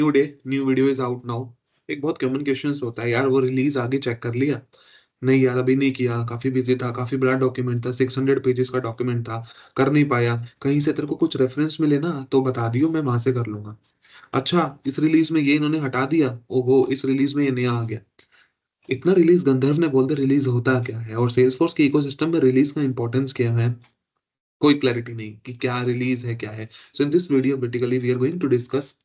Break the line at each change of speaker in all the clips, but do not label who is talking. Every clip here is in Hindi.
New day, new video is out now. एक बहुत कॉमन क्वेश्चन होता है, यार वो रिलीज आगे चेक कर लिया? नहीं यार, अभी नहीं किया, काफी बिजी था, काफी बड़ा डॉक्यूमेंट था, 600 पेजेस का डॉक्यूमेंट था, कर नहीं पाया। कहीं से तेरे को कुछ रेफरेंस मिले ना तो बता दियो, मैं वहां से कर लूंगा। अच्छा, इस रिलीज में ये इन्होंने हटा दिया, ओहो इस रिलीज में ये नया आ गया। इतना रिलीज गंधर्व ने बोल दिया, रिलीज होता क्या है और सेल्सफोर्स के इकोसिस्टम में रिलीज का इंपॉर्टेंस क्या है, कोई क्लैरिटी नहीं कि क्या रिलीज है क्या है। So in this video basically we are going to discuss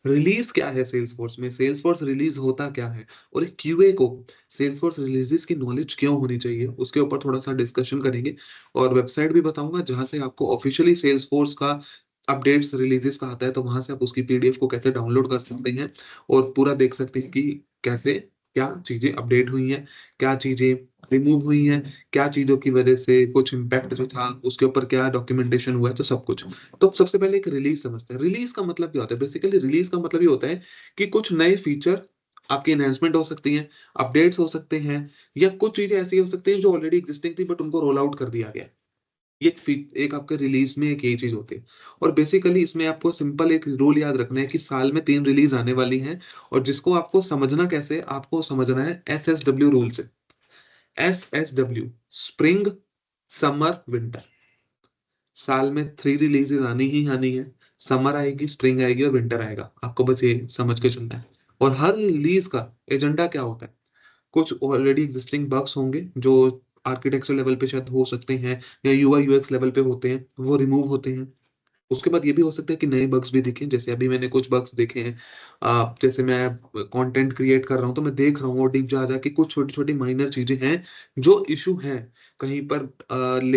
release क्या है सेल्सफोर्स में, सेल्सफोर्स रिलीज होता क्या है, और एक क्यूए को सेल्सफोर्स रिलीजेस की नॉलेज क्यों होनी चाहिए उसके ऊपर थोड़ा सा डिस्कशन करेंगे। और वेबसाइट भी बताऊंगा जहां से आपको ऑफिशियली सेल्सफोर्स का अपडेट्स रिलीजेस का आता है, तो वहां से आप उसकी पीडीएफ को कैसे डाउनलोड कर सकते हैं और पूरा देख सकते हैं कि कैसे क्या चीजें अपडेट हुई हैं, क्या चीजें रिमूव हुई हैं, क्या चीजों की वजह से कुछ इम्पैक्ट जो था उसके ऊपर क्या डॉक्यूमेंटेशन हुआ है, तो सब कुछ। तो सबसे पहले एक रिलीज समझते हैं। रिलीज का मतलब क्या होता है? बेसिकली रिलीज का मतलब ये होता है कि कुछ नए फीचर आपकी एनहेंसमेंट हो सकती हैं, अपडेट्स हो सकते हैं, या कुछ चीजें ऐसी हो सकती हैं जो ऑलरेडी एग्जिस्टिंग थी बट उनको रोल आउट कर दिया गया। ये एक आपके रिलीज में एक यही चीज होती है। और बेसिकली इसमें आपको सिंपल एक रूल याद रखना है कि साल में 3 रिलीज आने वाली हैं, और जिसको आपको समझना कैसे, आपको समझना है SSW रूल से। SSW, spring, summer, winter. साल में 3 रिलीजेस आनी ही आनी है। समर आएगी, स्प्रिंग आएगी और विंटर आएगा, आपको बस ये समझ के चलना है। और हर रिलीज का एजेंडा क्या होता है? कुछ ऑलरेडी एग्जिस्टिंग बग्स होंगे जो आर्किटेक्चर लेवल पे शायद हो सकते हैं, या यूआई यूएक्स लेवल पे होते हैं, वो रिमूव होते हैं। उसके बाद ये भी हो सकता है कि नए बग्स भी दिखें, जैसे अभी मैंने कुछ बग्स देखे हैं। जैसे मैं कंटेंट क्रिएट कर रहा हूँ तो मैं देख रहा हूँ और डीप जा जा के कुछ छोटी छोटी माइनर चीजें हैं जो इशू हैं। कहीं पर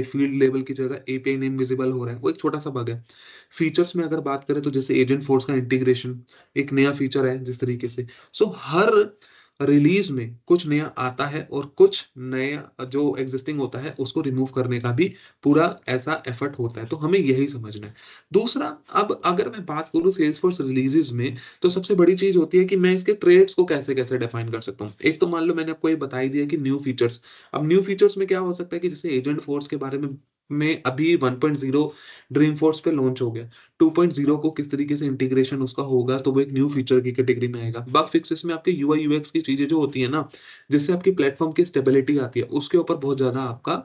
फील्ड लेवल की जगह एपीआई नेम विजिबल हो रहा है, वो एक छोटा सा बग है। फीचर्स में अगर बात करें तो जैसे एजेंट फोर्स का इंटीग्रेशन एक नया फीचर है जिस तरीके से। सो हर रिलीज में कुछ नया आता है और कुछ नया जो एग्जिस्टिंग होता है उसको रिमूव करने का भी पूरा ऐसा एफर्ट होता है, तो हमें यही समझना है। दूसरा, अब अगर मैं बात करूं सेल्सफोर्स रिलीजेस में, तो सबसे बड़ी चीज होती है कि मैं इसके ट्रेड्स को कैसे कैसे डिफाइन कर सकता हूँ। एक तो मान लो मैंने आपको ये बता ही दिया कि न्यू फीचर्स। अब न्यू फीचर्स में क्या हो सकता है कि जैसे एजेंट फोर्स के बारे में अभी 1.0 ड्रीम फोर्स पे लॉन्च हो गया। 2.0 को किस तरीके से इंटीग्रेशन उसका होगा, तो वो एक न्यू फीचर की कैटेगरी में आएगा। बग फिक्सेस में आपके यूआई यूएक्स की चीजें जो होती है ना, जिससे आपकी प्लेटफॉर्म की स्टेबिलिटी आती है, उसके ऊपर बहुत ज्यादा आपका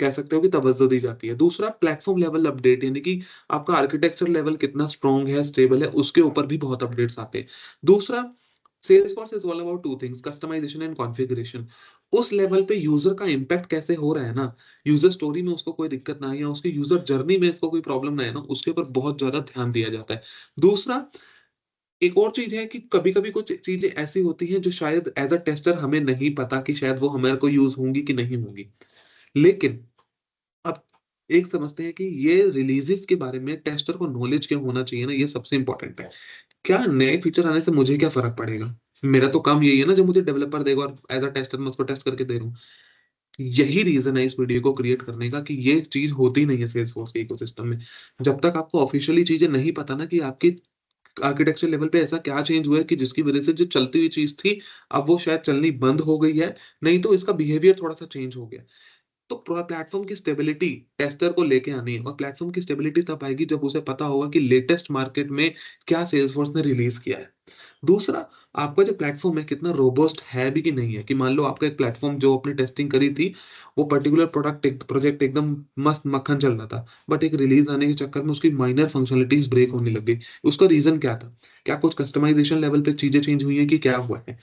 कह सकते हो कि तवज्जो दी जाती है। दूसरा, प्लेटफॉर्म लेवल अपडेट, यानी कि आपका आर्किटेक्चर लेवल कितना स्ट्रांग है, स्टेबल है, उसके ऊपर भी बहुत अपडेट्स आते हैं। दूसरा, Salesforce is all about 2 things, customization and configuration। उस लेवल पे यूजर का इम्पैक्ट कैसे हो रहा है ना, यूजर स्टोरी में उसको कोई दिक्कत ना आए या उसकी यूजर जर्नी में इसको कोई प्रॉब्लम ना है ना, उसके ऊपर बहुत ज्यादा ध्यान दिया जाता है। दूसरा, एक और चीज है कि कभी कभी कुछ चीजें ऐसी होती हैं जो शायद एज अ टेस्टर हमें नहीं पता कि शायद वो हमारे को यूज होंगी कि नहीं होंगी। लेकिन अब एक समझते हैं कि ये रिलीजेस के बारे में टेस्टर को नॉलेज क्या होना चाहिए ना, ये सबसे इंपॉर्टेंट है। क्या नए फीचर आने से मुझे क्या फर्क पड़ेगा? मेरा तो काम यही है ना, जो मुझे डेवलपर देगा और एज अ टेस्टर मैं उसको टेस्ट करके दे रहा हूँ। यही रीजन है इस वीडियो को क्रिएट करने का कि ये चीज होती नहीं है सेल्सफोर्स के इकोसिस्टम में। जब तक आपको ऑफिशियली चीजें नहीं पता ना कि आपकी आर्किटेक्चर लेवल पे ऐसा क्या चेंज हुआ है कि जिसकी वजह से जो चलती हुई चीज थी अब वो शायद चलनी बंद हो गई है, नहीं तो इसका बिहेवियर थोड़ा सा चेंज हो गया। तो प्लेटफॉर्म की स्टेबिलिटी टेस्टर को लेके आनी है, और प्लेटफॉर्म की स्टेबिलिटी तब आएगी जब उसे पता होगा कि लेटेस्ट मार्केट में क्या सेल्सफोर्स ने रिलीज किया है। दूसरा, आपका जो प्लेटफॉर्म है कितना रोबस्ट है भी कि नहीं है, कि मान लो आपका एक प्लेटफॉर्म जो आपने टेस्टिंग करी थी, वो पर्टिकुलर प्रोजेक्ट एकदम मस्त मक्खन चल रहा था, बट एक रिलीज आने के चक्कर में उसकी माइनर फंक्शनलिटीज ब्रेक होने लग गई। उसका रीजन क्या था? क्या कुछ कस्टमाइजेशन लेवल पे चीजें चेंज हुई है कि क्या हुआ है?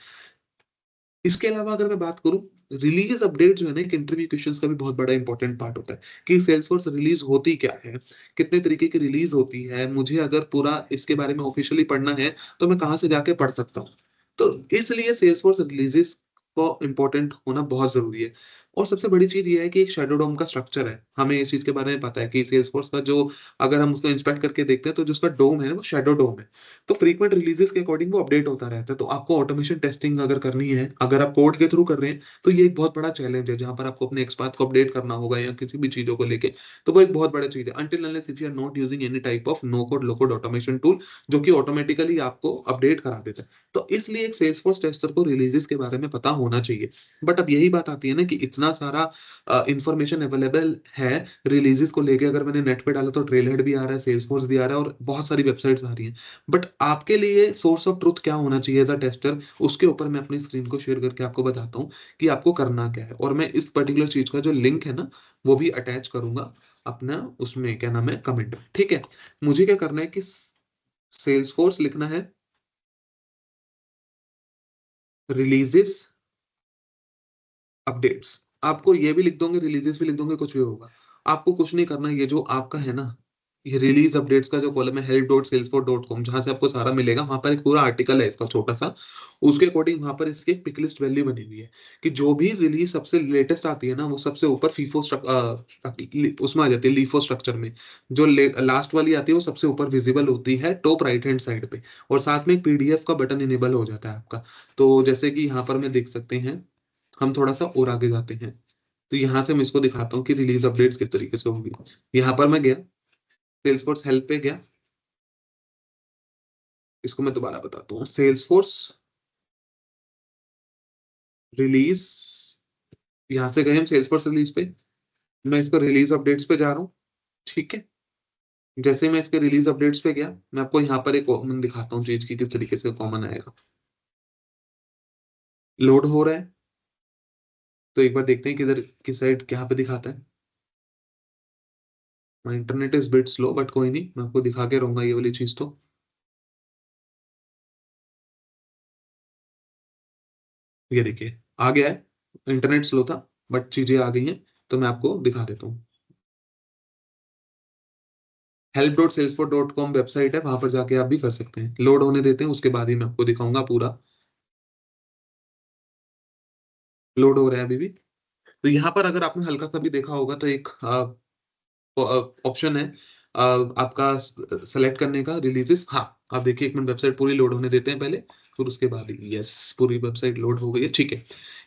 इसके अलावा अगर मैं बात करूं, रिलीज अपडेट जो है ना, एक इंटरव्यू क्वेश्चंस का भी बहुत बड़ा इंपॉर्टेंट पार्ट होता है कि सेल्सफोर्स रिलीज होती क्या है, कितने तरीके की रिलीज होती है, मुझे अगर पूरा इसके बारे में ऑफिशियली पढ़ना है तो मैं कहाँ से जाके पढ़ सकता हूँ। तो इसलिए सेल्सफोर्स रिलीजेस को इम्पोर्टेंट होना बहुत जरूरी है। और सबसे बड़ी चीज ये है कि एक शैडो डोम का स्ट्रक्चर है, हमें इस चीज के बारे में पता है कि सेल्सफोर्स का जो, अगर हम उसको इंस्पेक्ट करके देखते हैं तो जो उसका डोम है ना, वो शैडो डोम है। तो फ्रीक्वेंट रिलीजेस के अकॉर्डिंग वो अपडेट होता रहता है। तो आपको ऑटोमेशन टेस्टिंग अगर करनी है, अगर आप कोड के थ्रू कर रहे हैं, तो ये एक बहुत बड़ा चैलेंज है जहां पर आपको अपने एक्सपाथ को अपडेट करना होगा या किसी भी चीजों को लेके। तो वो एक बहुत बड़ा चीज है, until unless if you are not using any type of no code low code automation tool जो कि ऑटोमेटिकली आपको अपडेट करा देता है। तो इसलिए एक सेल्सफोर्स टेस्टर को रिलीजेस के बारे में पता होना चाहिए। बट अब यही बात आती है ना कि इतना इतना सारा इन्फॉर्मेशन अवेलेबल है रिलीज़ेज़ को लेके। अगर मैंने नेट पे डाला तो ट्रेलहेड भी आ रहा है, सेल्सफोर्स भी आ रहा है और बहुत सारी वेबसाइट्स आ रही हैं। बट आपके लिए सोर्स ऑफ ट्रुथ क्या होना चाहिए एज़ अ टेस्टर, उसके ऊपर मैं अपनी स्क्रीन को शेयर करके आपको बताता हूँ कि आपको करना क्या है। और मैं इस पर्टिकुलर चीज़ का जो लिंक है ना, वो भी अटैच करूँगा अपना उसमें क्या नाम है कमेंट में, ठीक है? मुझे क्या करना है कि सेल्सफोर्स लिखना है, रिलीज़ेज़ अपडेट्स। आपको ये भी लिख दोगे, रिलीज़ेज़ भी लिख दोगे, कुछ भी होगा। आपको कुछ नहीं करना, ये जो आपका है ना, ये रिलीज़ अपडेट्स का जो कॉलम है help.salesforce.com जहाँ से आपको सारा मिलेगा, वहाँ पर एक पूरा आर्टिकल है इसका छोटा-सा। उसके अकॉर्डिंग वहाँ पर इसकी एक पिक लिस्ट वैल्यू बनी हुई है कि जो भी रिलीज़ सबसे लेटेस्ट आती है ना, वो सबसे ऊपर उसमें आ जाती है LIFO स्ट्रक्चर में। जो लास्ट वाली आती है, वो सबसे ऊपर विज़िबल होती है टॉप राइट हैंड साइड पे और साथ में एक पीडीएफ का बटन इनेबल हो जाता है आपका। तो जैसे कि यहाँ पर मैं देख सकते हैं, हम थोड़ा-सा और आगे जाते हैं। तो यहाँ से मैं इसको दिखाता हूँ कि रिलीज़ अपडेट्स किस तरीके से होंगी। यहाँ पर मैं गया, सेल्सफोर्स हेल्प पे गया, इसको मैं दोबारा बताता हूँ। सेल्सफोर्स रिलीज़, यहाँ से गए हम सेल्सफोर्स रिलीज़ पे, मैं इस पर रिलीज़ अपडेट्स पे जा रहा हूँ, ठीक है? जैसे ही मैं इसके रिलीज़ अपडेट्स पे गया, मैं आपको यहाँ पर एक कॉमन दिखाता हूँ चीज़ कि किस तरीके से कॉमन आएगा। लोड हो रहा है, तो एक बार देखते हैं किधर किस साइड कहाँ पे दिखाता है। My internet is bit slow but कोई नहीं, मैं आपको दिखा के रहूँगा ये वाली चीज़ तो। ये देखिए, आ गया है, इंटरनेट स्लो था बट चीज़ें आ गई हैं, तो मैं आपको दिखा देता हूँ। help.salesforce.com वेबसाइट है, वहाँ पर जाके आप भी कर सकते हैं। लोड होने देते हैं, उसके बाद ही मैं आपको दिखाऊँगा पूरा। लोड हो रहा है अभी भी। तो यहाँ पर अगर आपने हल्का-सा भी देखा होगा तो एक ऑप्शन है आपका सेलेक्ट करने का रिलीज़ेज़। हाँ, आप देखिए 1 मिनट, वेबसाइट पूरी लोड होने देते हैं पहले, फिर उसके बाद ही यस, पूरी वेबसाइट लोड हो गई है, ठीक है।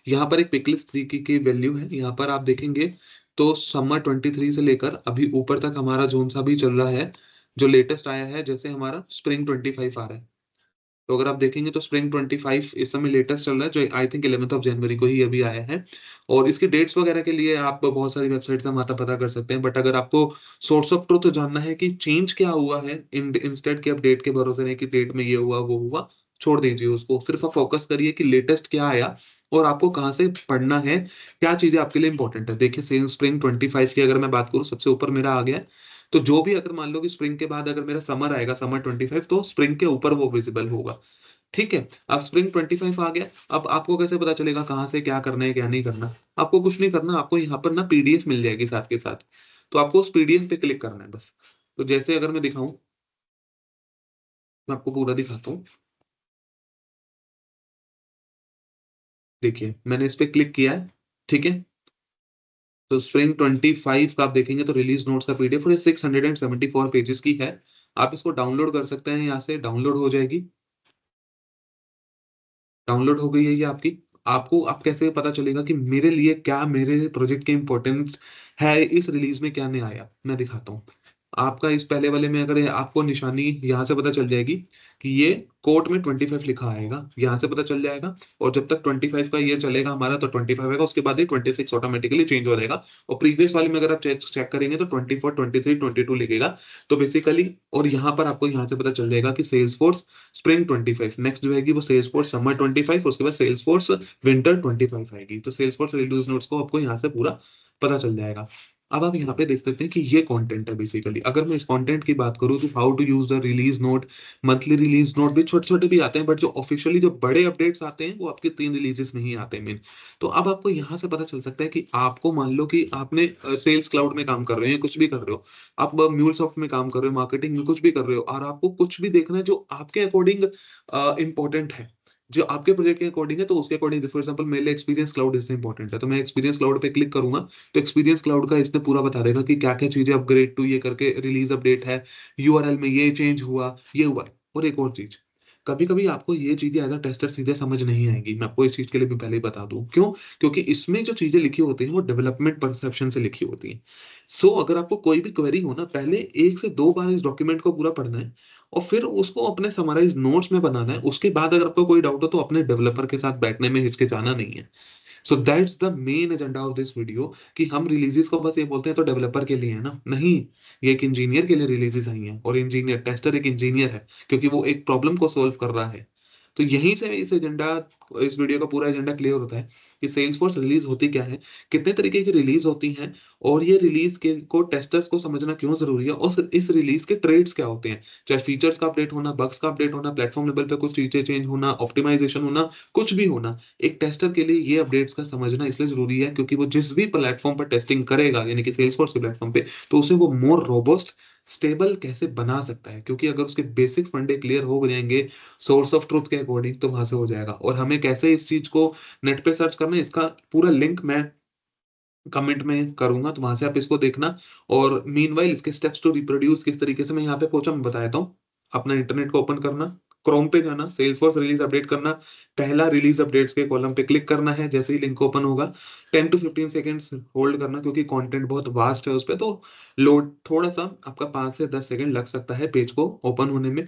यहाँ पर एक पिकलिस्ट तरीके की वैल्यू है, यहाँ पर आप देखेंगे तो समर 23 से लेकर अभी ऊपर तक हमारा जोन-सा भी चल रहा है, जो लेटेस्ट आया है जैसे हमारा स्प्रिंग 25 आ रहा है। तो अगर आप देखेंगे तो स्प्रिंग 25 इस समय लेटेस्ट चल रहा है, जो I think 11th of January को ही अभी आया है। और इसकी डेट्स वगैरह के लिए आप बहुत सारी वेबसाइट से माता पता कर सकते हैं। बट अगर आपको सोर्स ऑफ ट्रुथ जानना है कि चेंज क्या हुआ है, इंस्टेड कि आप डेट के भरोसे नहीं कि डेट में ये हुआ, वो हुआ, छोड़ दीजिए उसको। सिर्फ आप फ़ोकस करिए कि लेटेस्ट क्या आया और आपको कहाँ से पढ़ना है, क्या चीज़ें आपके लिए इम्पोर्टेंट है। देखिए सेम स्प्रिंग 25 की अगर मैं बात करूँ, सबसे ऊपर मेरा आ गया है। तो जो भी अगर मान लो कि स्प्रिंग के बाद अगर मेरा समर आएगा, समर 25, तो स्प्रिंग के ऊपर वो विज़िबल होगा। ठीक है? अब स्प्रिंग 25 आ गया, अब आपको कैसे पता चलेगा कहाँ से क्या करना है, क्या नहीं करना? आपको कुछ नहीं करना, आपको यहाँ पर ना पीडीएफ मिल जाएगी साथ के साथ। तो आपको उस पीडीएफ पे क्लिक करना है बस। तो जैसे अगर मैं दिखाऊँ, मैं आपको पूरा दिखाता हूँ। देखिए, मैंने इस पे क्लिक किया है, ठीक है? तो स्प्रिंग 25 का आप देखेंगे तो रिलीज़ नोट्स का पीडीएफ और ये 674 पेजेज़ की है। आप इसको डाउनलोड कर सकते हैं, यहाँ से डाउनलोड हो जाएगी। डाउनलोड हो गई है ये आपकी। आपको अब कैसे पता चलेगा कि मेरे लिए क्या, मेरे प्रोजेक्ट की इम्पोर्टेंस है, इस रिलीज़ में क्या नया आया? मैं दिखाता हूँ। आपका इस पहले वाले में अगर आपको निशानी यहाँ से पता चल जाएगी कि ये कोट में 25 लिखा आएगा, यहाँ से पता चल जाएगा। और जब तक 25 का ईयर चलेगा हमारा तो 25 आएगा, उसके बाद ही 26 ऑटोमैटिकली चेंज हो जाएगा। और प्रीवियस वाले में अगर आप चेक चेक करेंगे तो 24, 23, 22 लिखेगा। तो बेसिकली और यहाँ पर आपको यहाँ से पता चल जाएगा कि सेल्सफोर्स स्प्रिंग 25, नेक्स्ट जो आएगी वो सेल्सफोर्स समर 25, उसके बाद सेल्सफोर्स विंटर 25 आएगी। तो सेल्सफोर्स रिलीज नोट्स को आपको यहाँ से पूरा पता चल जाएगा। अब आप यहाँ पे देख सकते हैं कि ये कंटेंट है बेसिकली। अगर मैं इस कंटेंट की बात करूँ तो how to use the release note, monthly release note भी छोटे-छोटे भी आते हैं, बट जो ऑफिशियली जो बड़े अपडेट्स आते हैं वो आपके 3 रिलीजेस में ही आते हैं मेन। तो अब आपको यहाँ से पता चल सकता है कि आपको मान लो कि आपने सेल्स क्लाउड में काम कर रहे हैं, कुछ भी कर रहे हो। आप म्यूलसॉफ्ट में काम कर रहे हो, मार्केटिंग में कुछ भी कर रहे हो और आपको कुछ भी देखना है जो आपके अकॉर्डिंग इम्पोर्टेंट है। जो आपके प्रोजेक्ट के अकॉर्डिंग है तो उसके अकॉर्डिंग फॉर एग्जांपल मेरे लिए एक्सपीरियंस क्लाउड इससे इम्पोर्टेंट है। तो मैं एक्सपीरियंस क्लाउड पे क्लिक करूँगा, तो एक्सपीरियंस क्लाउड का इसने पूरा बता देगा कि क्या-क्या चीज़ें अपग्रेड टू ये करके रिलीज़ अपडेट है, यूआरएल में ये चेंज हुआ, ये हुआ। और एक और चीज़, कभी-कभी आपको ये चीज़ें एज़ अ टेस्टर सीधे समझ नहीं आएँगी। मैं आपको इस चीज़ के लिए भी पहले ही बता दूँ। क्यों? क्योंकि इसमें जो चीज़ें लिखी होती हैं वो डेवलपमेंट परसेप्शन से लिखी होती हैं। सो अगर आपको कोई भी क्वेरी हो ना, पहले 1 से 2 बार इस डॉक्यूमेंट को पूरा पढ़ना है और फिर उसको अपने समराइज़ नोट्स में बनाना है। उसके बाद अगर आपको कोई डाउट हो तो अपने डेवलपर के साथ बैठने में हिचकिचाना नहीं है। So that's the main agenda of this video, कि हम रिलीजेस को बस ये बोलते हैं तो डेवलपर के लिए है ना, नहीं, ये एक इंजीनियर के लिए रिलीजेस आई हैं, और इंजीनियर टेस्टर एक इंजीनियर है, क्योंकि वो एक प्रॉब्लम को सॉल्व कर रहा है। तो यहीं से इस वीडियो का पूरा एजेंडा क्लियर होता है कि सेल्सफोर्स रिलीज होती क्या है, कितने तरीके की रिलीज होती हैं, और ये रिलीज के को टेस्टर्स को समझना क्यों जरूरी है, और इस रिलीज के ट्रेड्स क्या होते हैं, चाहे फीचर्स का अपडेट होना, बग्स का अपडेट होना, प्लेटफॉर्म लेवल पे कुछ चीजें चेंज होना, ऑप्टिमाइजेशन होना, कुछ भी होना। एक टेस्टर के लिए ये अपडेट्स का समझना इसलिए जरूरी है, क्योंकि वो जिस भी प्लेटफॉर्म पर टेस्टिंग करेगा, यानी कि सेल्सफोर्स के प्लेटफॉर्म पे, तो उसे वो मोर रोबस्ट, स्टेबल कैसे बना सकता है, क्योंकि अगर उसके बेसिक फंडे क्लियर हो जाएंगे सोर्स ऑफ ट्रुथ के अकॉर्डिंग, तो वहां से हो जाएगा। और हमें कैसे इस चीज को नेट पे सर्च करना है, इसका पूरा लिंक मैं कमेंट में करूंगा, तो वहां से आप इसको देखना। और मीनवाइल इसके स्टेप्स टू रिप्रोड्यूस किस तरीके से मैं यहाँ पे पहुंचा, मैं बता देता हूँ। अपना इंटरनेट को ओपन करना, क्रोम पे जाना, सेल्सफोर्स रिलीज अपडेट करना, पहला रिलीज अपडेट्स के कॉलम पे क्लिक करना है। जैसे ही लिंक ओपन होगा 10 to 15 सेकेंड्स होल्ड करना, क्योंकि कंटेंट बहुत वास्ट है उस पे, तो लोड थोड़ा सा आपका 5 से 10 सेकंड लग सकता है पेज को ओपन होने में।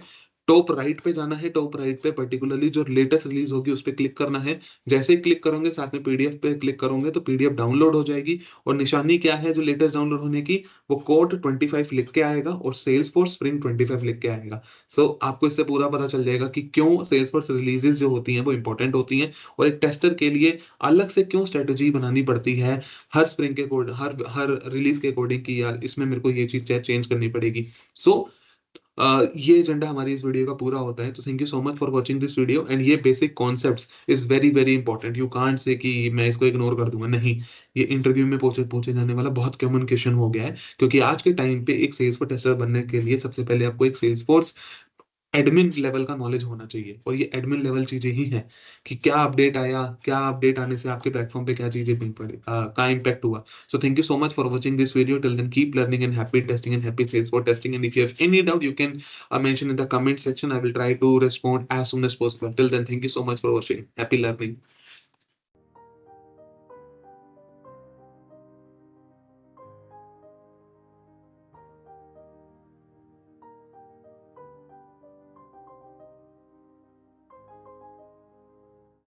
टॉप राइट पे जाना है, टॉप राइट पे पर्टिकुलरली जो लेटेस्ट रिलीज होगी उस पर क्लिक करना है। जैसे ही क्लिक करोगे, साथ में पीडीएफ पे क्लिक करोगे, तो पीडीएफ डाउनलोड हो जाएगी। और निशानी क्या है जो लेटेस्ट डाउनलोड होने की, वो कोड 25 लिख के आएगा, और सेल्स फोर्स स्प्रिंग 25 लिख के आएगा। सो आपको इससे पूरा पता चल जाएगा कि क्यों सेल्स फोर्स रिलीजेस जो होती हैं वो इंपॉर्टेंट होती हैं, और एक टेस्टर के लिए अलग से क्यों स्ट्रेटेजी बनानी पड़ती है हर स्प्रिंग के कोड, हर हर रिलीज के अकॉर्डिंग, की यार इसमें मेरे को ये चीज चेंज करनी पड़ेगी। सो ये एजेंडा हमारी इस वीडियो का पूरा होता है। तो thank you so much for watching this video, and ये basic concepts is very very important. You can't say कि मैं इसको इग्नोर कर दूंगा, नहीं। ये इंटरव्यू में पूछे पूछे जाने वाला बहुत कॉमन क्वेश्चन हो गया है, क्योंकि आज के टाइम पे एक सेल्स टेस्टर बनने के लिए सबसे पहले आपको एक सेल्स फोर्स एडमिन लेवल का नॉलेज होना चाहिए, और ये एडमिन लेवल चीजें ही हैं, कि क्या अपडेट आया, क्या अपडेट आने से आपके प्लेटफॉर्म पे क्या चीजें पिंग पड़े, का इम्पैक्ट हुआ। So thank you so much for watching this video, till then keep learning and happy testing and happy sales for testing, and if you have any doubt, you can mention in the comment section. I will try to respond as soon as possible. Till then, thank you so much for watching. Happy learning.